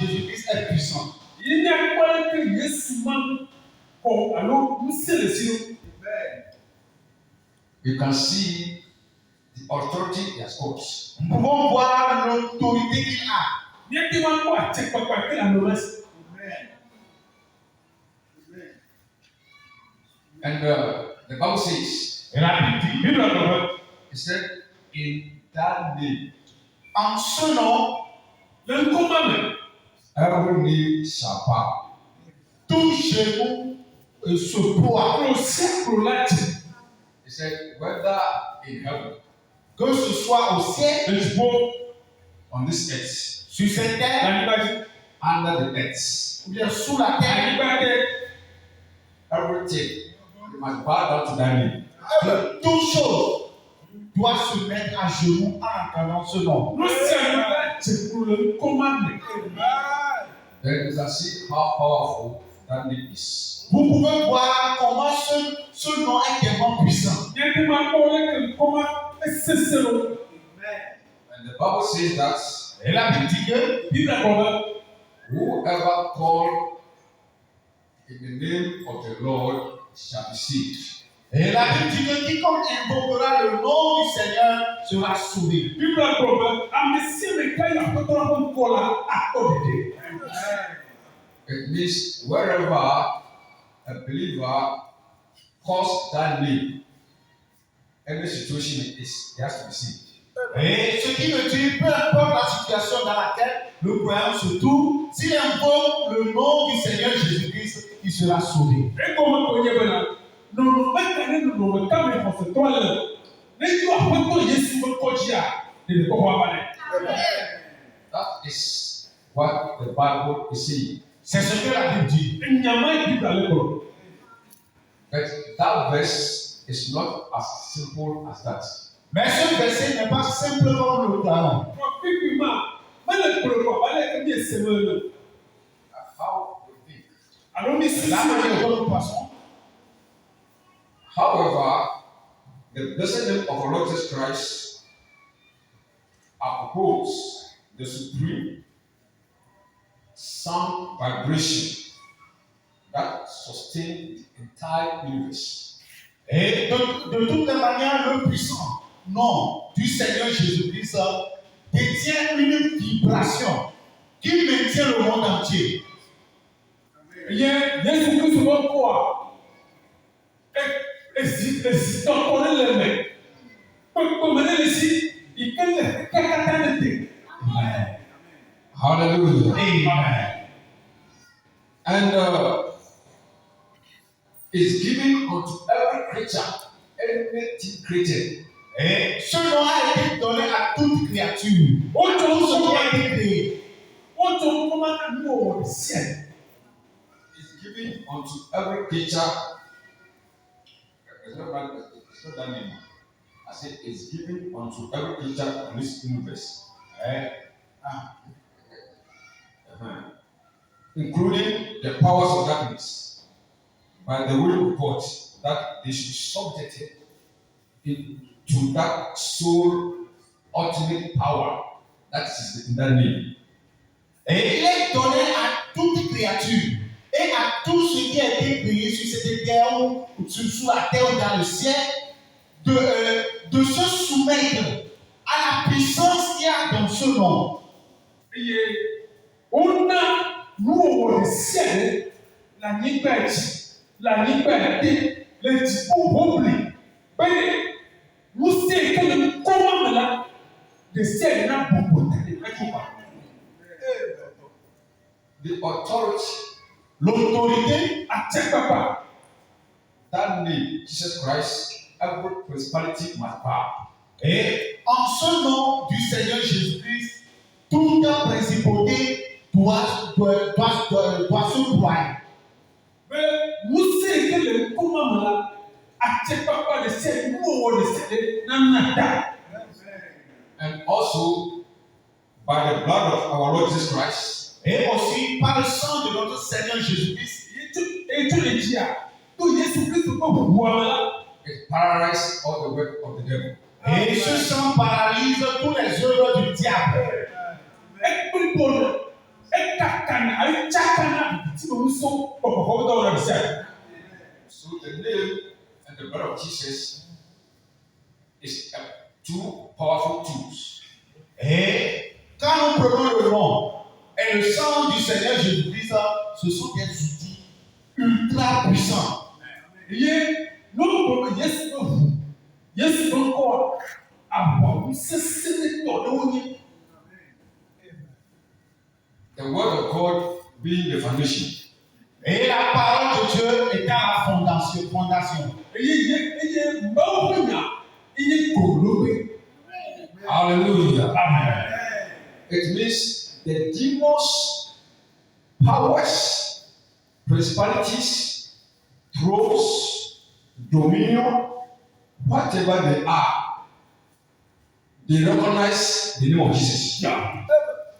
Jésus-Christ est puissant. You can see the authority he has got. Nous pouvons voir l'autorité qu'il a. And the Bible says, Et la Bible dit, he said, in that name, en ce nom, every knee shall bow. tout genou se ploie. He said, whether in heaven, Que ce soit au ciel, on this earth, sur cette terre, under the earth, ou bien sous la terre, everything, you must bow down to that name. toute chose doit se mettre à genoux en entendant ce nom. Then you can see how powerful that name is. Vous pouvez voir comment ce nom est tellement puissant. And the Bible says that Et la Bible dit que whoever call in the name of the Lord shall be saved. Et la Bible dit que quiconque invoquera le nom du Seigneur sera sauvé. It means wherever a believer calls that name, every situation it is, he has to be saved. Et ce qui veut dire, peu importe la situation dans laquelle le croyant se trouve, s'il invoque le nom du Seigneur Jésus-Christ, il sera sauvé. That is what the Bible is saying. C'est ce que la Bible dit. But that verse is not as simple as that. Mais ce verset n'est pas simplement le croyant. How we think. La manière dont nous passons. However, the blessed name of our Lord Jesus Christ upholds the supreme sound vibration that sustains the entire universe. Et de toutes les manières, le puissant nom du Seigneur Jésus-Christ détient une vibration qui maintient le monde entier. Hallelujah. Amen. And is given unto every creature, anything created. Et ce nom a été donné à toute créature. Tout ce qui a été créé. Is given unto every creature. It's not that name. I said it's given unto every creature in this universe. Including the powers of darkness, by the will of God, that they should be subjected to that sole ultimate power that is in that name. Et il est donné à toute créature et à tout ce qui a été créé sur cette terre ou sous la terre ou dans le ciel de se soumettre à la puissance qu'il y a dans ce nom. The authority, l'autorité, that name, Jesus Christ, every principality must bow. Et en ce nom du Seigneur Jésus-Christ, toute principauté doit se ployer. And also by the blood of our Lord Jesus Christ, et aussi par le sang de notre Seigneur Jésus-Christ, it paralyzes all the work of the devil. Et ce sang paralyse tous les œuvres du diable. So the name and the blood of Jesus is two powerful tools. Et quand nous prenons le nom et le sang du Seigneur Jésus-Christ, ce sont des outils ultra puissants. The word of God being the foundation. Et la parole de Dieu étant la fondation. Hallelujah. Amen. It means the demons, powers, principalities, thrones, dominion, whatever they are, they recognize the name of Jesus.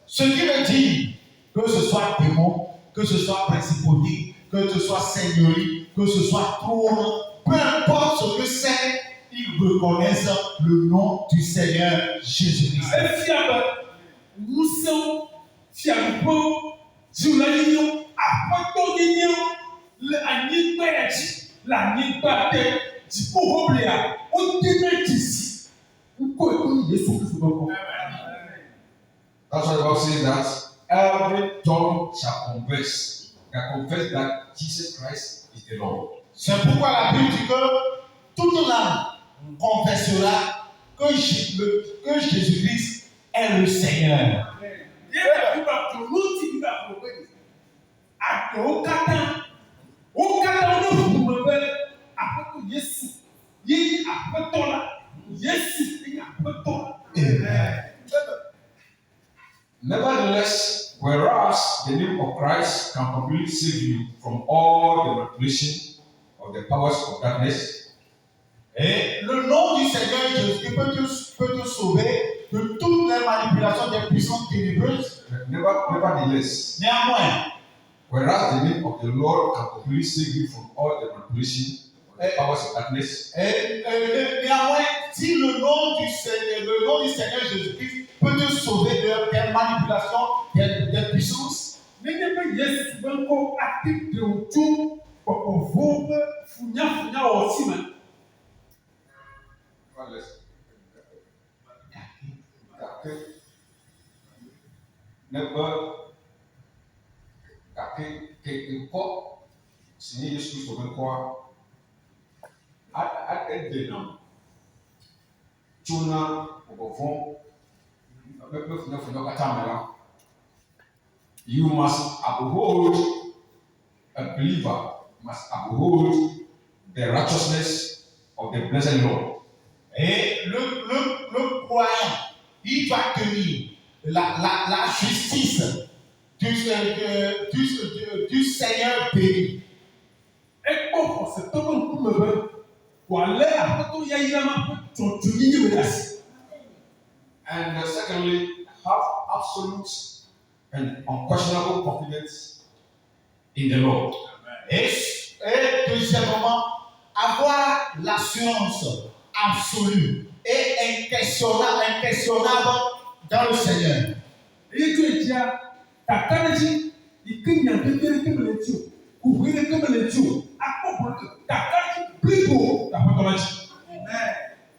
Ce qui veut dire que ce soit démon, que ce soit principauté, que ce soit seigneurie, que ce soit trône, peu importe ce que c'est, ils reconnaissent le nom du Seigneur Jésus-Christ. That's why the Bible says that every tongue shall confess that Jesus Christ is the Lord. C'est pourquoi la Bible dit que toute langue confessera que Jésus-Christ est le Seigneur. Nevertheless, whereas the name of Christ can completely save you from all the manipulation of the powers of darkness, et le nom du Seigneur Jésus peut te sauver de toutes les manipulations des puissances ténébreuses. nevertheless, Néanmoins, whereas the name of the Lord can completely save you from all the manipulation of the powers of darkness, néanmoins, si le nom du Seigneur Jésus-Christ peut te sauver des manipulations des puissances, you must uphold, a believer must uphold the righteousness of the blessed Lord. et le croyant, il doit tenir la justice du Seigneur béni. And secondly, have absolute and unquestionable confidence in the Lord. Et deuxièmement, avoir l'assurance absolue et inquestionnable dans le Seigneur.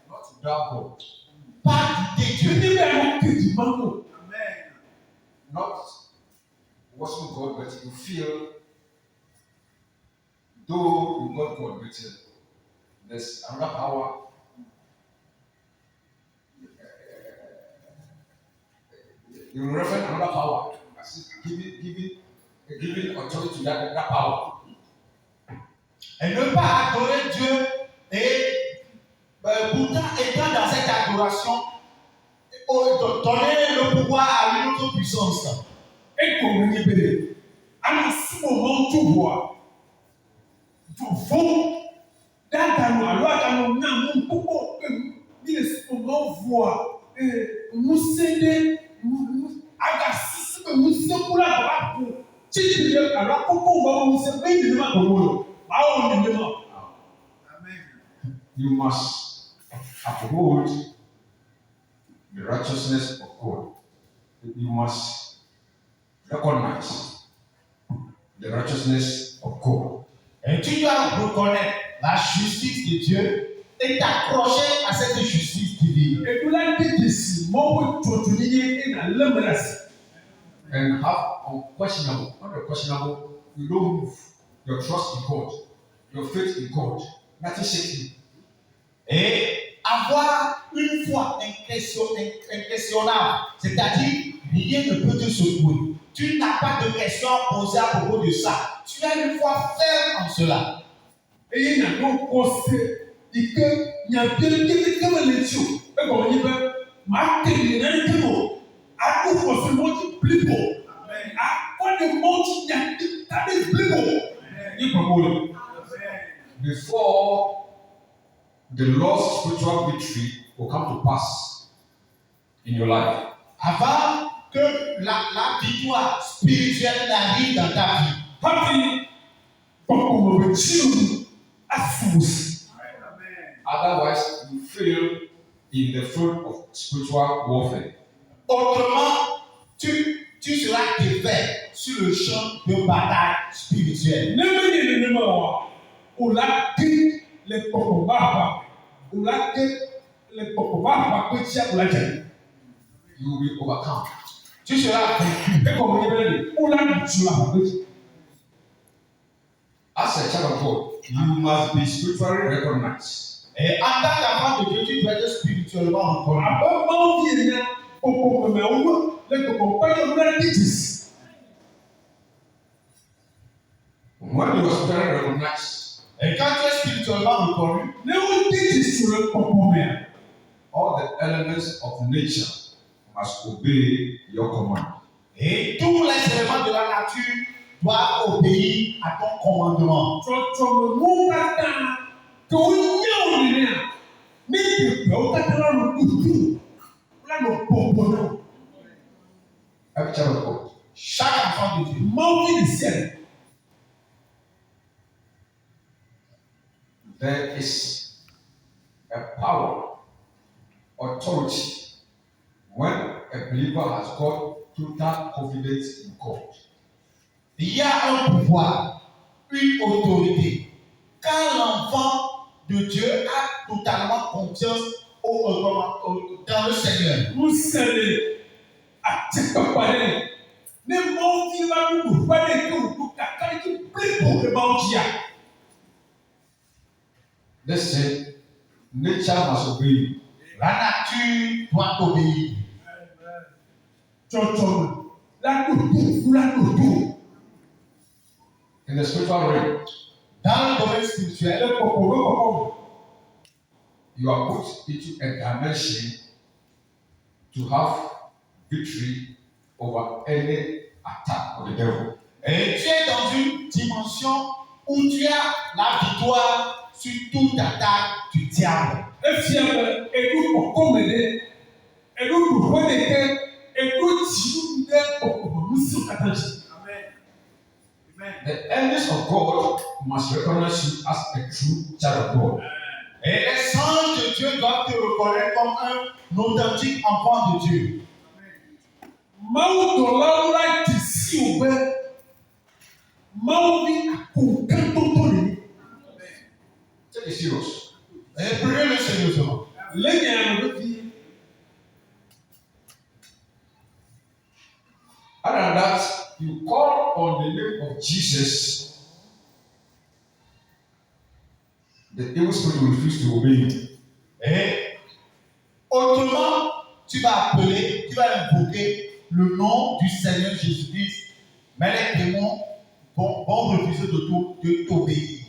Not to doubt God. Pas douter Dieu. Not worshiping God, but you feel though you got God, but there's another power. You refer another power, giving authority to that power. Et ne pas adorer Dieu et pourtant étant dans cette adoration, donner le pouvoir à une autre puissance. You must uphold the righteousness of God. You must recognize the righteousness of God. Et tu dois reconnaître la justice de Dieu et t'accrocher à cette justice divine. And have unquestionable, not questionable, you don't move your trust in God, your faith in God. Nothing shakes you. Et avoir une foi inquestionnable, c'est-à-dire rien ne peut te secouer. Tu n'as pas de questions à poser à propos de ça. Tu as une foi ferme en cela. Et il n'y a pas de conseil. Il y a bien des gens qui le disent. Et comme il dit, ma télé n'est pas bon. À tout forcément qui plus beau. À quoi de monde il y a des plus beaux. Il est pas bon. Before the Lord's spiritual victory will come to pass in your life, Avant que la victoire spirituelle n'arrive dans ta vie, Papi, comme on me dit, assous. otherwise you fail in the front of spiritual warfare. autrement, tu seras défait sur le champ de bataille spirituelle. On l'a dit, les popos on l'a dit, les popos You will be overcome. Tu seras vaincu. Et comme il dit, on l'a dit, As a child of God, you must be spiritually recognized. Et en tant qu'enfant de Dieu, tu dois être spirituellement reconnu. When you are spiritually recognized, Et quand tu es spirituellement reconnu, all the elements of nature must obey your command. et tous les éléments de la nature doivent obéir à ton commandement. Every child of God, Chaque enfant de Dieu, there is a power, authority, when a believer has got total confidence in God. il y a un pouvoir, une autorité. Quand l'enfant de Dieu a totalement confiance dans le Seigneur, Listen, nature must obey you. la nature doit obéir. In the spiritual realm, Dans le domaine spirituel, you are put into a dimension to have victory over any attack of the devil. et tu es dans une dimension où tu as la victoire sur toute attaque du diable. The enemies of God must recognize you as a true child of God. Et les anges de Dieu doivent te reconnaître comme un authentique enfant de Dieu. Take it serious. Et prenez-le sérieusement. Other than that, you call on the name of Jesus, the evil spirit will refuse to obey you. Et autrement, tu vas appeler, tu vas invoquer le nom du Seigneur Jésus-Christ, mais les démons vont refuser de t'obéir.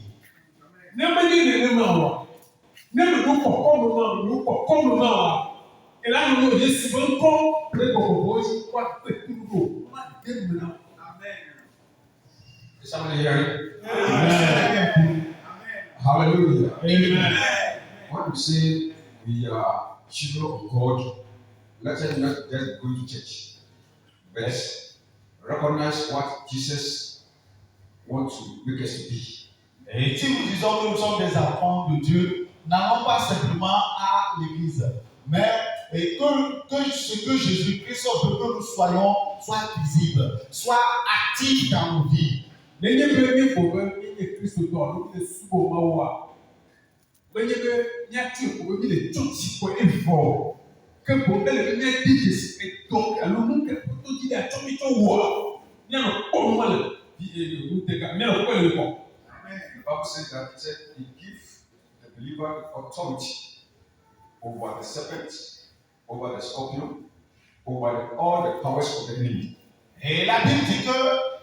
Is somebody hearing? Amen. Hallelujah. Amen. When we say we are children of God, let us not just go to church, but recognize what Jesus wants to make us to be. Et si nous disons que nous sommes des enfants de Dieu, n'allons pas simplement à l'église, mais et que ce que Jésus-Christ veut que nous soyons soit visible, soit actif dans nos vies. Nenye be mi ko be nye Kristo to no le subo ma wa. Nenye be nya ti ko be le toti ko evil. Que bo ele nya digis et donc alo mu ke to di da to mi to wo. Nya no ko ma le di mu te ka nya no ko le ko. The Bible says that he said he gives the believer authority over the serpent, over the scorpion, over all the powers of the enemy. Et la Bible dit que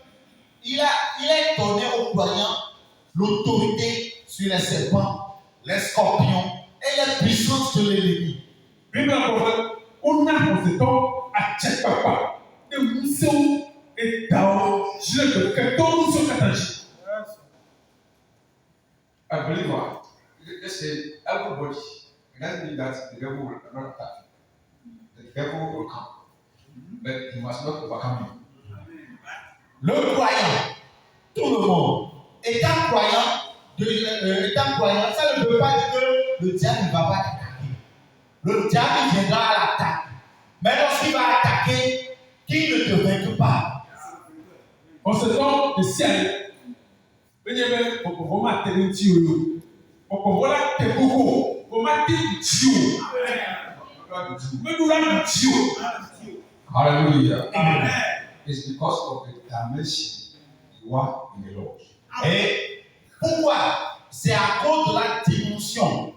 il est donné aux croyants l'autorité sur les serpents, les scorpions et les puissances de l'ennemi. Bible ko on na ko se to a che papa. E mu se o e da o je ke to mu so kataji. A believer, let's say everybody, it doesn't mean that the devil will not attack you. The devil will come, but he must not overcome you. Le croyant, tout le monde, étant croyant, ça ne veut pas dire que le diable ne va pas t'attaquer. Le diable viendra à l'attaque. Mais lorsqu'il va attaquer, qu'il ne te vainque pas. En ce temps, le ciel, venez pour vous mater un tio. Pour vous la te coco, vous mater un tio. Mais nous l'avons tio. Hallelujah. Amen. It's because of the dimension you are in the Lord. Et pourquoi? C'est à cause de la dimension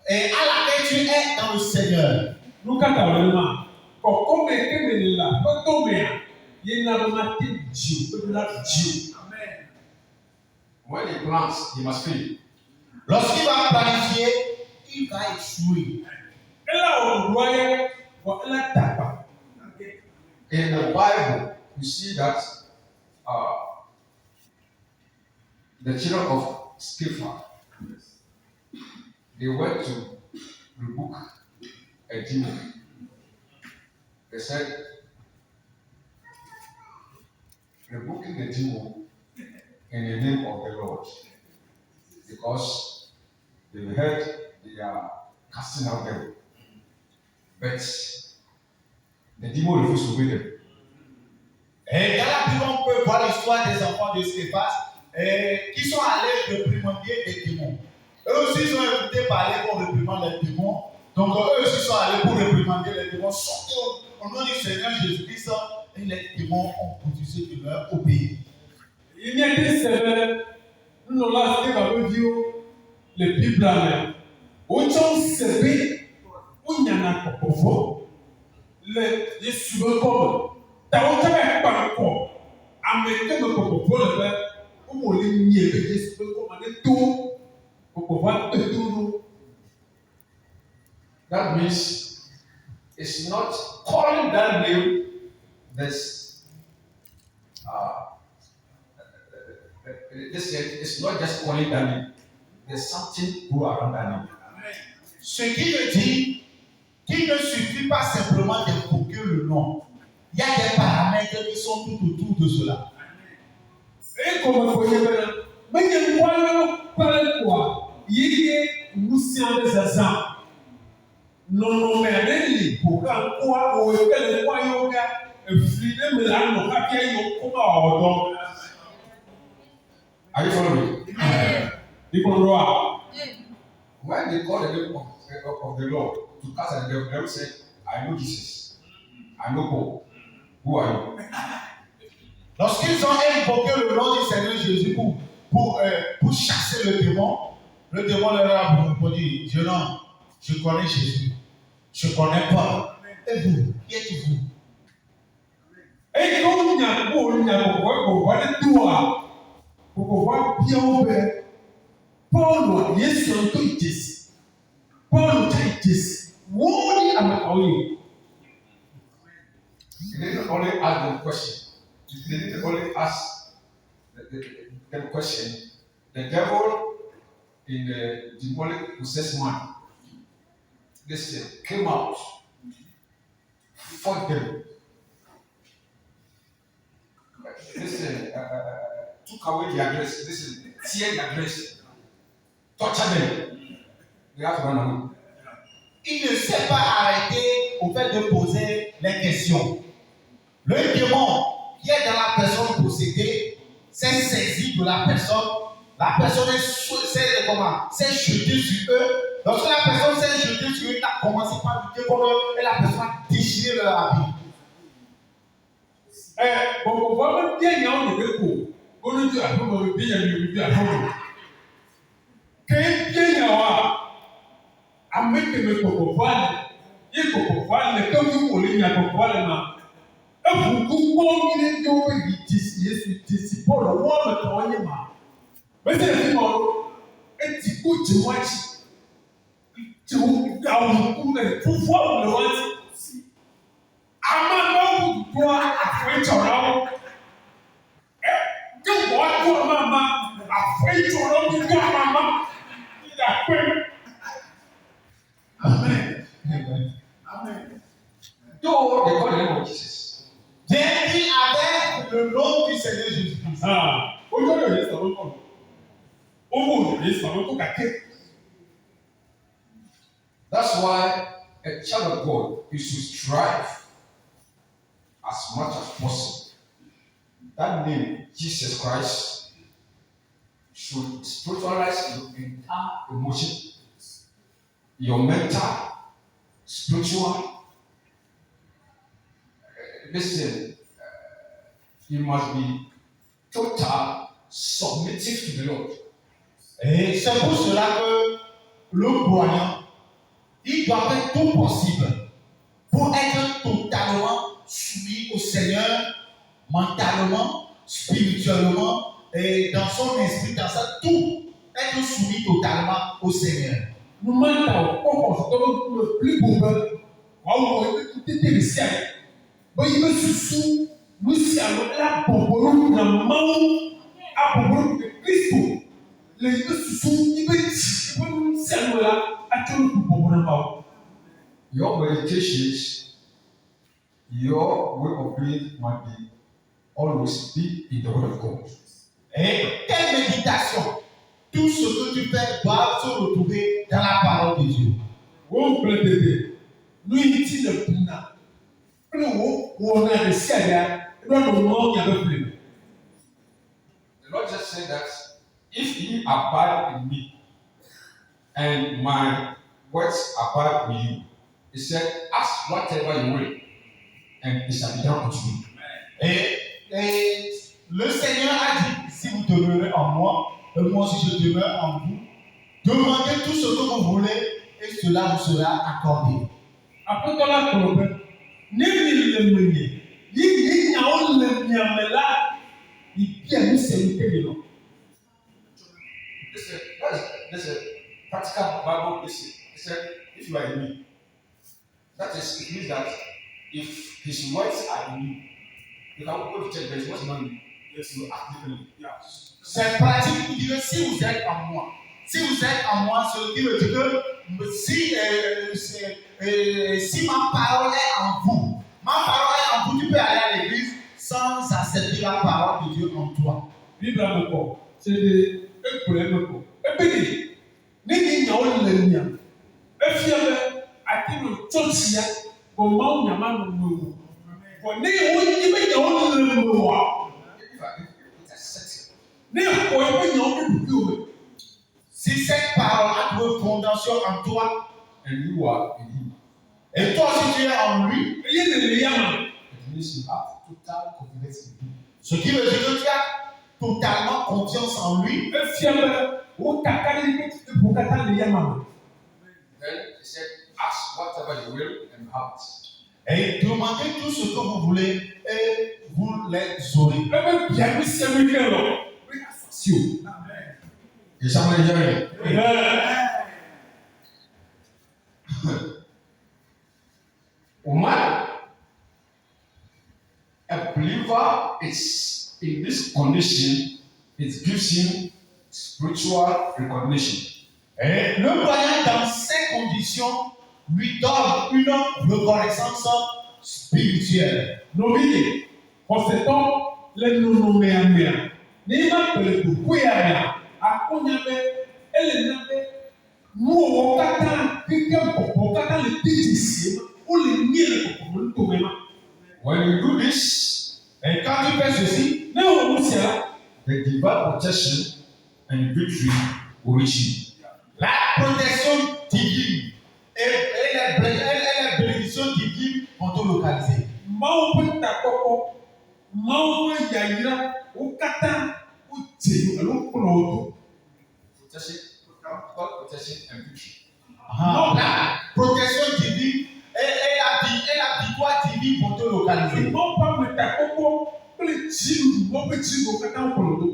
et à laquelle tu es dans le Seigneur. Nous quand comme que la tombe, il n'a pas maté Dieu, nous l'avons Dieu. When he plants, he must fail. Lorsqu'il va planifier, il va échouer. Et là, on voyait, on la tape. In the Bible, you see that the children of Sceva, they went to rebuke a demon. They said, rebuking the demon in the name of the Lord, because they heard they are casting out devil, but the demon refused to obey them. Et dans la Bible, on peut voir l'histoire des enfants de Scéphas qui sont allés réprimander des démons. Eux aussi, ils ont écouté parler qu'on réprimande les démons. Donc, eux aussi sont allés pour réprimander les démons. Sortez au nom du Seigneur Jésus-Christ. Et les démons ont refusé de leur obéir. Il y a des sévères, nous l'avons dit dans le vidéo, les Bibles là, où ils sont sévères, où il y en a pour vous, les subcommuns, t'as aucun pas encore, américain me pour vous le faire, où on les nie, les subcommuns, les tout, pour pouvoir tout. That means it's not calling that name. This it's not just calling that name. There's something go around that name. Ce qui veut dire qu'il ne suffit pas simplement d'évoquer le nom. Il y a des paramètres qui sont tout autour de cela. Et comme vous voyez maintenant, mais il y a quoi? Il y a une notion des azans. Non, mais elle pour quoi ou quel point yoga, freedom de la no papier yo kuma odo. Are you following me? When they call the name of the Lord to cast out the devil, they will say, I know Jesus. I know God. Who are you? Lorsqu'ils ont invoqué le nom du Seigneur Jésus pour chasser le démon leur a répondu, je connais Jésus. Je ne connais pas. Et vous, qui êtes-vous? Et comme il y a pour voir les doigts, pour voir bien ouvert, Paul, yes, on to this. Paul, take this. What am I calling? He didn't only ask the question. He didn't only ask the question. The devil in the demonic possessed man, listen, came out, fought them. Listen, took away their dress. Listen, tear their dress, torture them. They have to run away. Il ne s'est pas arrêté au fait de poser les questions. Le démon qui est dans la personne possédée s'est saisi de la personne. La personne s'est jetée sur eux. Lorsque la personne s'est jetée sur eux, il a commencé par lutter contre eux et la personne a déchiré leur habit. Bon, vraiment bien, il y a un peu. On nous dit à vous, bien, il y a un peu. Quand bien, il y a un peu de cocovoile, il y a cocovoile, mais comme vous voulez, il y a cocovoile, mais vous pouvez il y a des pour le monde, le monde, mais c'est bon, et tu peux te voir, tu peux pouvoir le voir. Amanda toi afreitoro que what to mama afreitoro you got mama that way. Amen. Amen. Though they call the name of Jesus. Jésus avait le nom du Seigneur Jésus-Christ. Aujourd'hui, ça va pas. Aujourd'hui, ça va pas. That's why a child of God is to strive as much as possible. That name, Jesus Christ, should spiritualize your entire emotion, your mental, spiritual. Listen, you must be total submissive to the Lord. Et c'est pour cela que le croyant, il doit faire tout possible pour être totalement soumis au Seigneur, mentalement, spirituellement, et dans son esprit, dans sa tout, être soumis totalement au Seigneur. Nous mentons, comme le plus beau, tout était le ciel. Il me sous nous sommes là pour la main à pour de Christ. Les sous il me là à tout pour le Your meditations, your way of being might be always be in the Word of God. Et telle méditation, tout ce que tu fais doit se retrouver dans la parole de Dieu. Oh, bébé, nous ici le puna. On a des ciels, nous avons The Lord just said that if ye abide in me and my words abide with you, He said, ask whatever you will, and it shall be done unto you. Et le Seigneur a dit, si vous demeurez en moi, et moi aussi je demeure en vous, demandez tout ce que vous voulez, et cela vous sera accordé. Après tout là, ne le mener. Il y a un le là, il y a une sécurité de l'eau. There's a practical Bible listen. He said, if you are in me, that is, it means that if his words are in you, you can go to church, but his words not in you. Yes, you act differently. Yeah. C'est pratique, il dit que si vous êtes en moi, ce qui veut dire que si ma parole est en vous, tu peux aller à l'église sans accepter la parole de Dieu en toi. Bible encore, c'est des problèmes encore. Et puis, ni n'y a pas de lien. Et puis, à qui nous tient, comment on y a mal au monde. Bon, ni on y met dans le monde. Ni on y met dans le monde. Si cette parole a trouvé fondation en toi, And you are in him. et toi aussi tu es en lui, Il y a des liens. It means you have total confidence in him. ce qui veut dire que tu as totalement confiance en lui. Et puis, au Takali, pour Katan, les Yamama. Then he said, ask whatever you will and have it. Et demandez tout ce que vous voulez et vous les aurez. Même bien, oui, c'est lui qui est là. Si. Is somebody hearing? When a believer is in this condition, it gives him spiritual recognition. Et le croyant dans ces conditions lui donne une reconnaissance spirituelle. Noville, conséquent, les nommés. N'ayant pas le coup, à Konyame, elle est nommée. Nous, on attend quelqu'un pour le dire ici, ó lè ní èrè kòkòrò ní tòun ẹ̀ máa. When you do this, Et quand tu fais ceci, Ní òun sì ẹ́ the divine protection and victory will reach you. la protection divine et les bénédictions divines vont te localiser. máa ń pè ta kọ́kọ́ máa ń pè yàyíra ó kátá ó jẹ ẹ̀rọ kúrò ọdún. Protection, God protection and victory. La protection divine et la victoire divine vont te localiser. Ìmọ̀ bá mi ta kọ́kọ́ ó lè jí ìlú wọ́n pè jí ìlú kátá ó kúrò ọdún.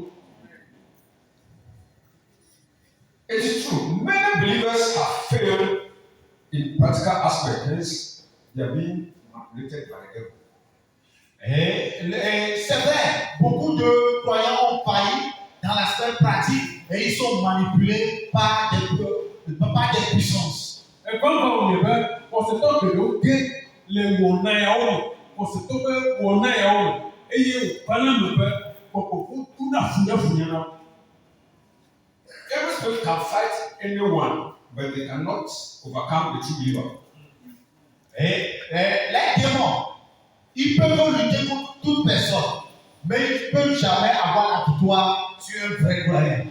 It is true. Many believers have failed in practical aspects. They are being manipulated by the devil. Et c'est vrai, beaucoup de croyants ont failli dans l'aspect pratique et ils sont manipulés par des puissances. Ẹ̀gbọ́n kan ò lè bẹ́ ọ̀sẹ̀tọ̀ gbèrè ó gé lè wọ̀ náà ẹ̀ ọ̀rọ̀ ọ̀sẹ̀tọ̀ bẹ́ wọ̀ náà ẹ̀ ọ̀rọ̀ eye òpánà ló bẹ́ kọ̀kọ̀ ó tún náà fúnyẹ́fúnyẹ́ náà. Every spirit can fight anyone, but they cannot overcome the true believer. Et les démons, ils peuvent lutter contre toute personne, mais ils ne peuvent jamais avoir la victoire sur un vrai croyant.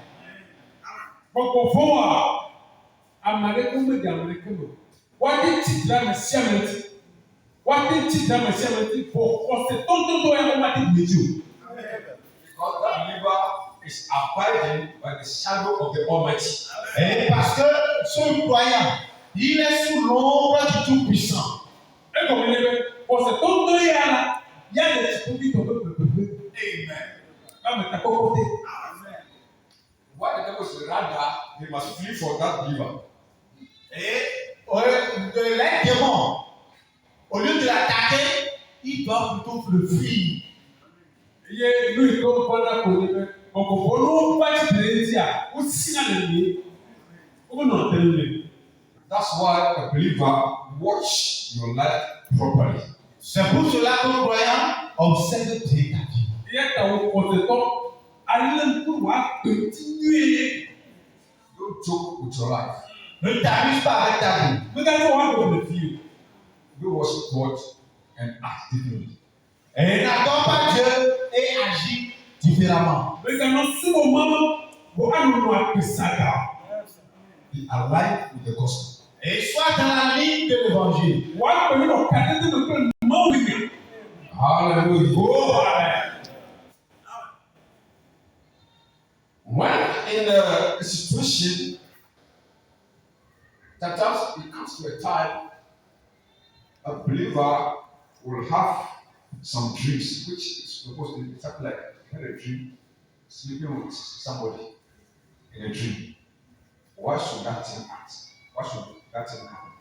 Kọ̀kọ̀ fún wa amalekun méjì amalekun lò wádìí ti dá mi sí àmẹ́tí wádìí ti dá mi sí àmẹ́tí bọ̀ ọ̀sẹ̀ tó ń tó ẹ̀ wọ́n wádìí méjì o. Because that believer is abiding by the shadow of the Almighty. Et parce que ce croyant, il est sous l'ombre du Tout-Puissant. Ẹ kọ̀ wọlé bẹ́ ọ̀sẹ̀ tó ń tó yẹ ara yá lè ti tóbi tó pépépépé. Báwo ta kókó dé? Why the devil is rather they must flee from that believer. Et les démons, au lieu de l'attaquer, ils doivent plutôt le fuir. Iye ìlú ìlú ọgbọ́dọ̀ kò ní bẹ́ ọ̀kọ̀ọ̀kọ̀ olówó bá ti bẹ̀rẹ̀ ti à ó sì náà lè ní ó nà tẹ́lẹ̀ lè. That's why a believer watch your life properly. C'est pour cela que croyant observe bien ta vie. Iye tàwọn ọ̀sẹ̀ tán alẹ́ ń kúrò wá pè tí ní ẹyẹ. Don't joke with your life. Ne t'amuse pas avec ta vie. Gbẹ́dá tó wà lọ́wọ́ lè fi o. You worship God and act differently. Et n'attends pas Dieu et agis différemment. Gbẹ́dá náà sí mo máa bọ̀ á nínú àpèsàgà. Be aligned with the gospel. Et sois dans la ligne de l'évangile. Wà á pè ní ọ̀ka tètè tó pé mọ́ wíyà. Hallelujah. Ó ààrẹ. When in a situation, sometimes it comes to a time a believer will have some dreams, which is supposed to be something like you had a dream, sleeping with somebody in a dream. Why should that thing act? Why should that thing happen?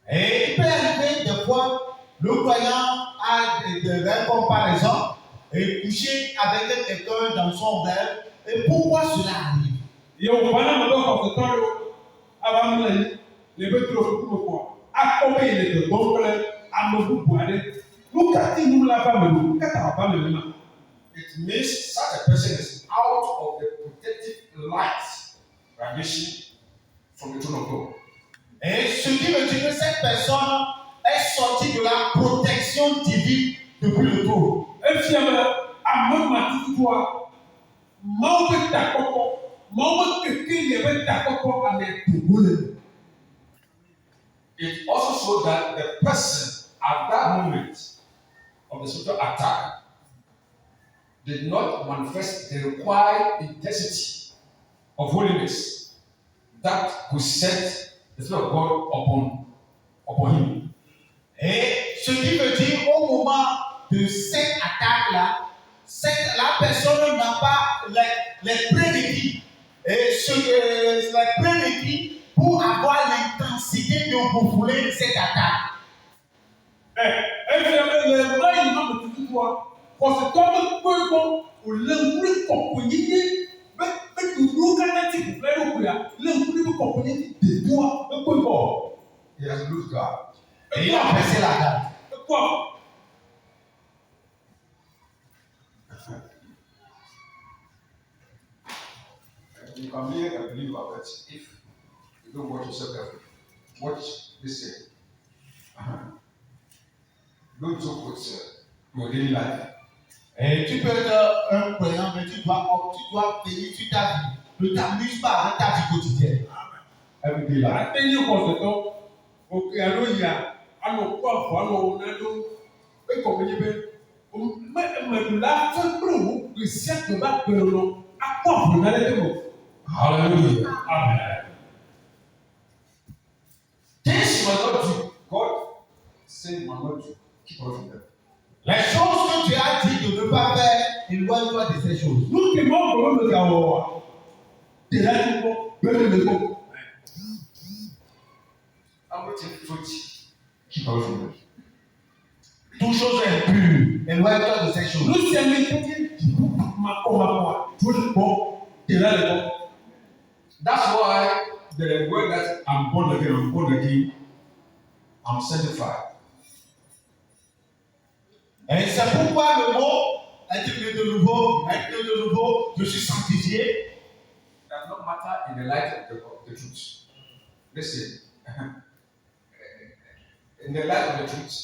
Et il peut arriver des fois, le croyant a des rêves comme par exemple, et coucher avec quelqu'un dans son rêve. Et pourquoi cela arrive? Yóò wọ́n náà lọ́wọ́ ọ̀sẹ̀ tán ló abamúlẹ̀ lè bẹ́ tó fún mi kọ́ akọ́bẹ̀ yìí lè tó gbọ́n pẹ́lẹ́ amọ̀gbù buhari lukati nula bamẹ̀lú lukata bamẹ̀lú ma. It means such a person is out of the protective light radiation from the throne of God. Et ce qui veut dire que cette personne est sortie de la protection divine depuis le trône. Efi ɛmɛ amọ̀ màtí tó a. Maaw bɛ ta kɔkɔ maaw bɛ keke yɛ bɛ ta kɔkɔ amɛ tugu le. It also shows that the person at that moment of the spiritual attack did not manifest the required intensity of holiness that could set the Spirit of God upon him. Et ce qui veut dire au moment de cette attaque-là, la personne n'a pas les prérequis. Et les prérequis pour avoir l'intensité de refouler cette attaque. Efi ɛmɛ lɛ ɔba yi ma mɛ tutu wa kɔsitɔ bɛ kpɛ kɔ o lɛ nkuli kɔkɔ yeye bɛ duuru kata ti kufɛ lɛ o kuya lɛ nkuli bɛ kɔkɔ yeye de to wa bɛ kpɛ kɔ. He has lost God. Et il a baissé la garde. Bɛ kɔ. You can be a believer, but if you don't watch yourself carefully, watch this thing. Don't joke with your daily life. Et tu peux être un croyant, mais tu dois payer sur ta vie. Ne t'amuse pas avec ta vie quotidienne. Everyday life. Atenye kɔsɛtɔ oke alo yia alo kó afɔ alo wònado ekɔmi yi bɛ mɛdula fɛn kple wo gbèsè gbɛba gbɛrɛ lɔ akɔ afɔ na lɛ tɛmɛ. Hallelujah. Amen. Things you will not do, God said you will not do. Keep away from them. Les choses que tu as dit de ne pas faire, éloigne-toi de ces choses. Nous qui m'ont donné le gawa, t'es là tu peux donner le mot. Everything fruit, keep away from them. Toute chose impure, éloigne-toi de ces choses. Nous sommes les qui ma tout le bon, t'es là le bon. That's why the word that I'm born again, I'm sanctified. Et c'est pourquoi le mot être né de nouveau, je suis sanctifié. Does not matter in the light of the truth. Listen, in the light of the truth,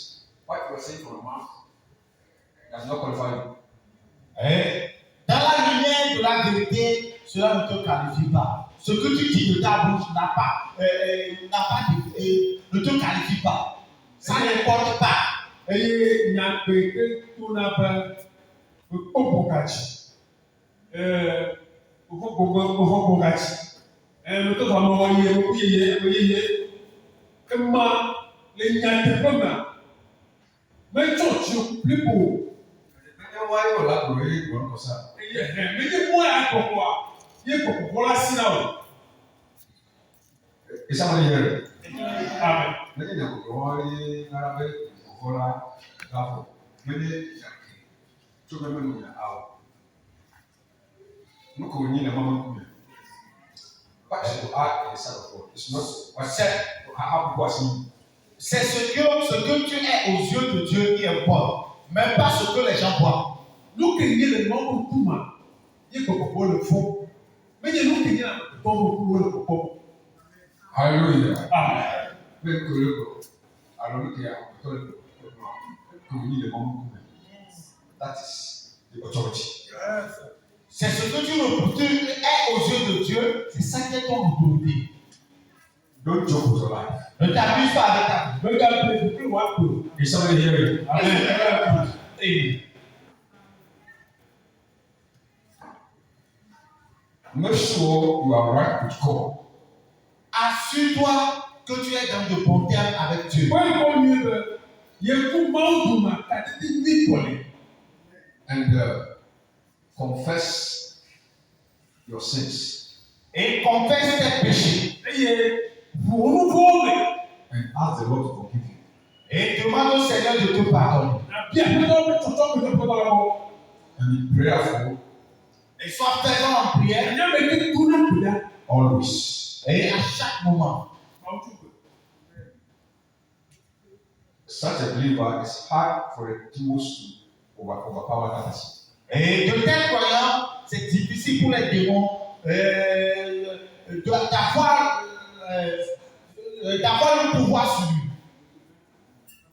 what you are saying from your mouth does not qualify you. Et dans la lumière de la vérité, cela ne te qualifie pas. Ce que tu dis de ta bouche ne te qualifie pas. Ça n'importe pas. Eye nyagbe ke tuna be kpɔkpɔkatsi kpɔkpɔkatsi nuto fa ma yeye ema le nyateƒe me metsɔtsi blibo Why you like to read one person? menye mɔ ya kɔkɔa ye kɔkɔkɔ la si na o. Is somebody here? Amen. Many of you already Arabic, Kola, Gafo. Many to remember out. Look, we need a moment. What to act is it's not what said how was me. C'est ce que tu es aux yeux de Dieu qui importe, mais pas ce que les gens voient. Nous qui sommes les membres de Touma, il faut qu'on le fond. Mais nous qui sommes les membres de Touma, Hallelujah. Amen. Very good. I don't care. That is the authority. C'est ce que tu es aux yeux de Dieu, c'est ça qui est ton autorité. Don't joke with your life. Ne t'amuse pas avec ta vie. Regarde, Is somebody hearing? Amen. Make sure you are right with God. Assure-toi que tu es dans de bons termes avec Dieu. And confess your sins. Et confesse tes péchés. And ask the Lord to forgive you. Et demande au Seigneur de te pardonner. And be prayerful Et sois fervent en prière. always. Et à chaque moment. Such a believer is hard for the demons to overpower that person. Et de tels croyants, c'est difficile pour les démons d'avoir le pouvoir sur lui.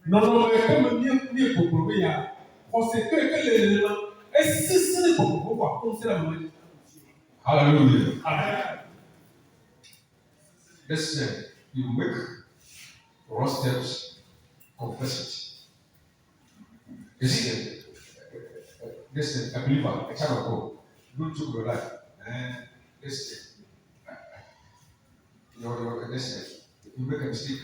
Non, mais comme mieux pour prouver, on sait que les éléments, et si c'est pour pouvoir penser la monnaie. Hallelujah. Amen. Listen, you make wrong steps, confess it. Is it listen, a believer, a child of God, don't joke your life. Listen, listen, you make a mistake,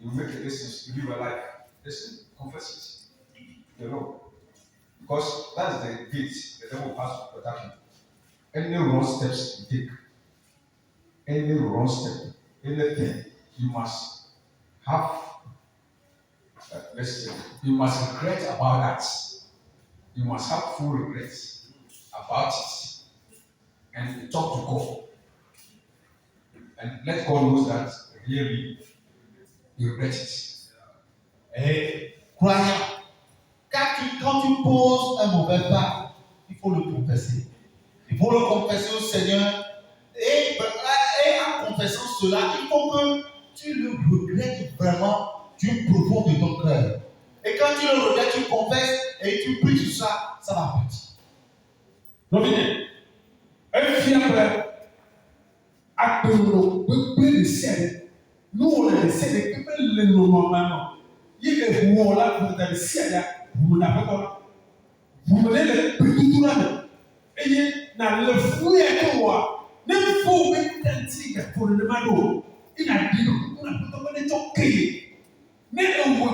you make a listen, you live a life. Listen, confess it. You know, because that's the gate the devil has to attack you. Any wrong steps you take, any wrong step, anything, you must have. Listen, you must regret about that. You must have full regrets about it, and talk to God, and let God know that really you regret it. Et croyant, quand tu poses un mauvais pas, il faut le confesser. Il faut le confesser au Seigneur. Et en confessant cela, il faut que tu le regrettes vraiment. du profond de ton cœur. Et quand tu le regardes, tu confesses et tu pries sur ça, ça va partir. Donc, un akpɛnuro gbegbe de sia de nuwɔlɔ de sia de kebe le nɔnɔmama yi ke ʋuwɔ la ʋuta de sia de ʋu na ƒetɔ la ʋu le le gbedudu la me eye na le fu ya ke wɔa ne fo be tanti ga ƒo ne ma do ina di no na ƒetɔ be ne tsɔ keye ne ewɔ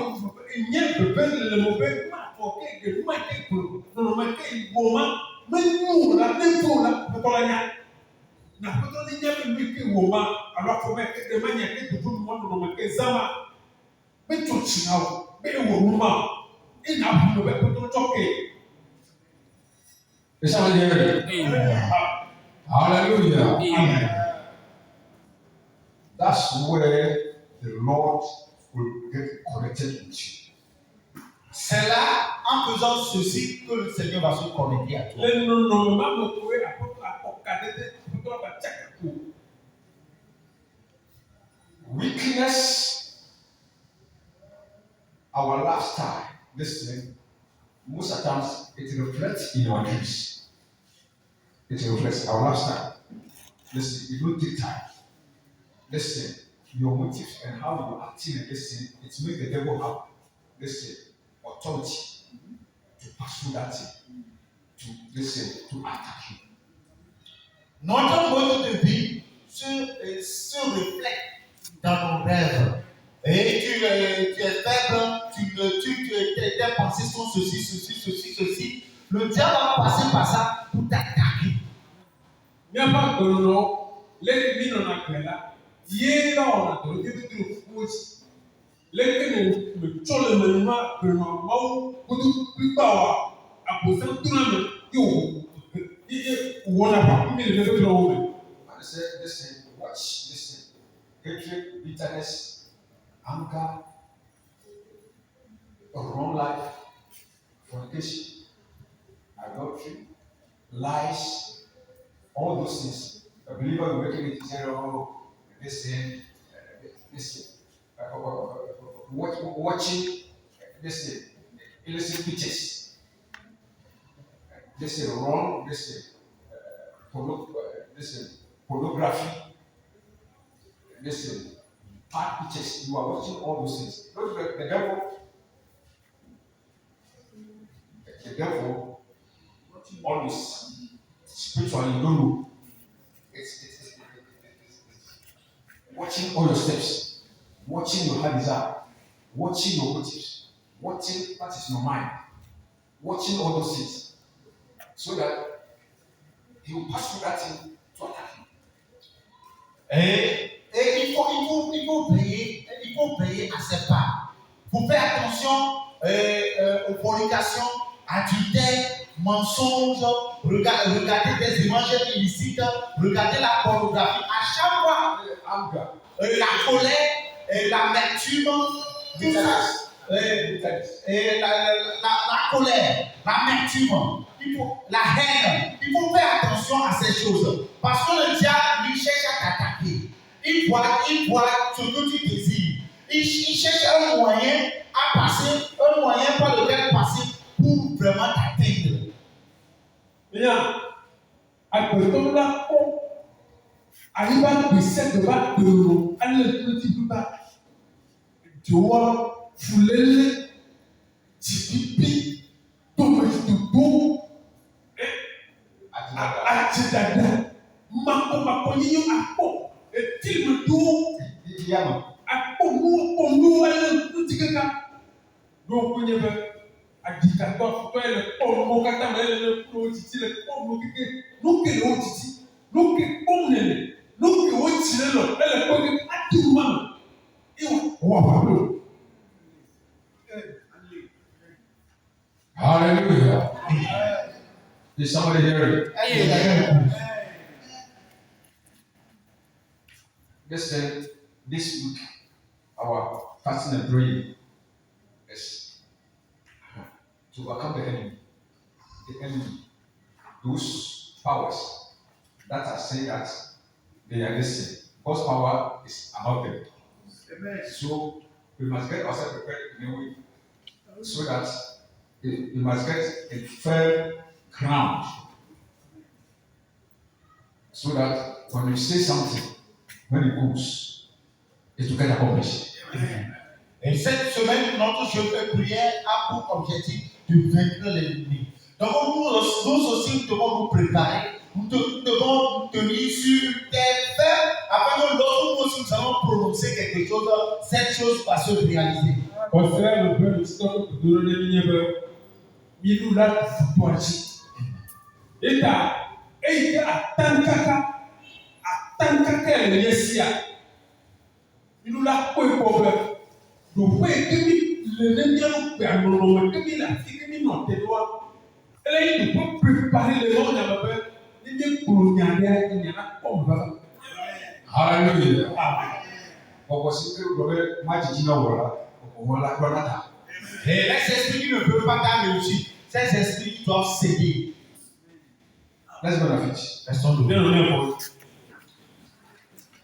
enye bebe le mo be ma fɔ ke ge ma ke klo nɔnɔme ke wɔ ma me nyu la ne fo la ƒetɔ la nya. Na ƒetɔ ne nya be nu ke wɔ ma alo afɔ be ke de ma nya ke dodo nu wɔn nɔnɔme ke zama be tso tsi na o be wɔ nu ma ina ʋu no be ƒetɔ tsɔ ke. Is somebody hearing? Hallelujah. Amen. That's where the Lord will get connected with you. C'est là, en faisant ceci, que le Seigneur va se connecter à toi. Le nɔnɔme me koe aƒetɔ akɔka de de ƒetɔ ba tsaka ko. Weakness, our lifestyle, this thing, most of the times it reflects in our dreams. It reflects our lifestyle. Listen, it will take time. Listen, your motives and how you are acting in this thing, it makes the devil have, listen, authority to pursue that thing, to listen, to attack you. Notre mode de vie se reflète dans nos rêves. Et tu es faible, tes pensées sont ceci. Le diable va passer par ça pour t'attaquer. Miapa gbɔnɔ le mi nɔna gbe la ye la wɔna dɔ ye to fo dzi le ke ne me tsɔ le me ma gbɛnɔ mawu koto kpikpa wa agbosɛ tona me ye wɔna pa mi le ne wo me. And I said, listen, watch, listen. Hatred, bitterness, anger, wrong life, fornication, adultery, lies, all those things. A believer will make it say, oh, listen, watching, listen, illicit pictures, listen, wrong, listen, pornography, listen, bad pictures. You are watching all those things. Look, the devil always spiritually don't know. It's watching all your steps, watching your heart desire, watching your motives, watching what is in your mind, watching all those things, so that he will pass through that thing to attack you. Et il faut veiller à ses pas. Vous faites attention aux fornications, adultères, mensonges, regardez des images illicites, regardez la pornographie. À chaque fois, la colère, l'amertume, tout ça, la colère, l'amertume, la haine. Il faut faire attention à ces choses. Parce que le diable, lui, cherche à t'attaquer. Il voit ce que tu désires. Il cherche un moyen à passer, un moyen par lequel passer pour vraiment t'atteindre. Bien, agbetɔ la kɔ aliba gbèsè dɔ ba gbèrò alẹ tó ti bí ba jọ̀wọ́ fulele jìbìbì tòmẹtògbò àtìdàdà makɔmakɔ yíyọ akpɔ etilimedo akpɔ nu alẹ tó ti kẹka ló ń kó nye bẹ. Adikatɔ afɔtɔ yɛ le kpɔm mo katã me le kpɔ titi le kpɔm mo keke nuke le wo titi nuke kpɔm nene nuke wo tsi le lɔ ele kpɔ ke ati ma me iwa wɔ aƒe Hallelujah. Is somebody hearing? Listen, this week, our fasting and praying is to overcome the enemy, those powers that are saying that they are listening. God's power is about them. Amen. So we must get ourselves prepared in a way so that we must get a firm ground. So that when you say something, when it goes, it will get accomplished. Et cette semaine, notre jeu de prière a pour objectif de vaincre l'ennemi. Donc nous aussi, nous devons nous préparer, nous devons nous tenir sur une terre ferme, afin que lorsque nous allons prononcer quelque chose, cette chose va se réaliser. Hallelujah. Et les esprits qui ne peuvent pas t'en réussir, ces esprits doivent céder. Let's go to finish. Restons debout.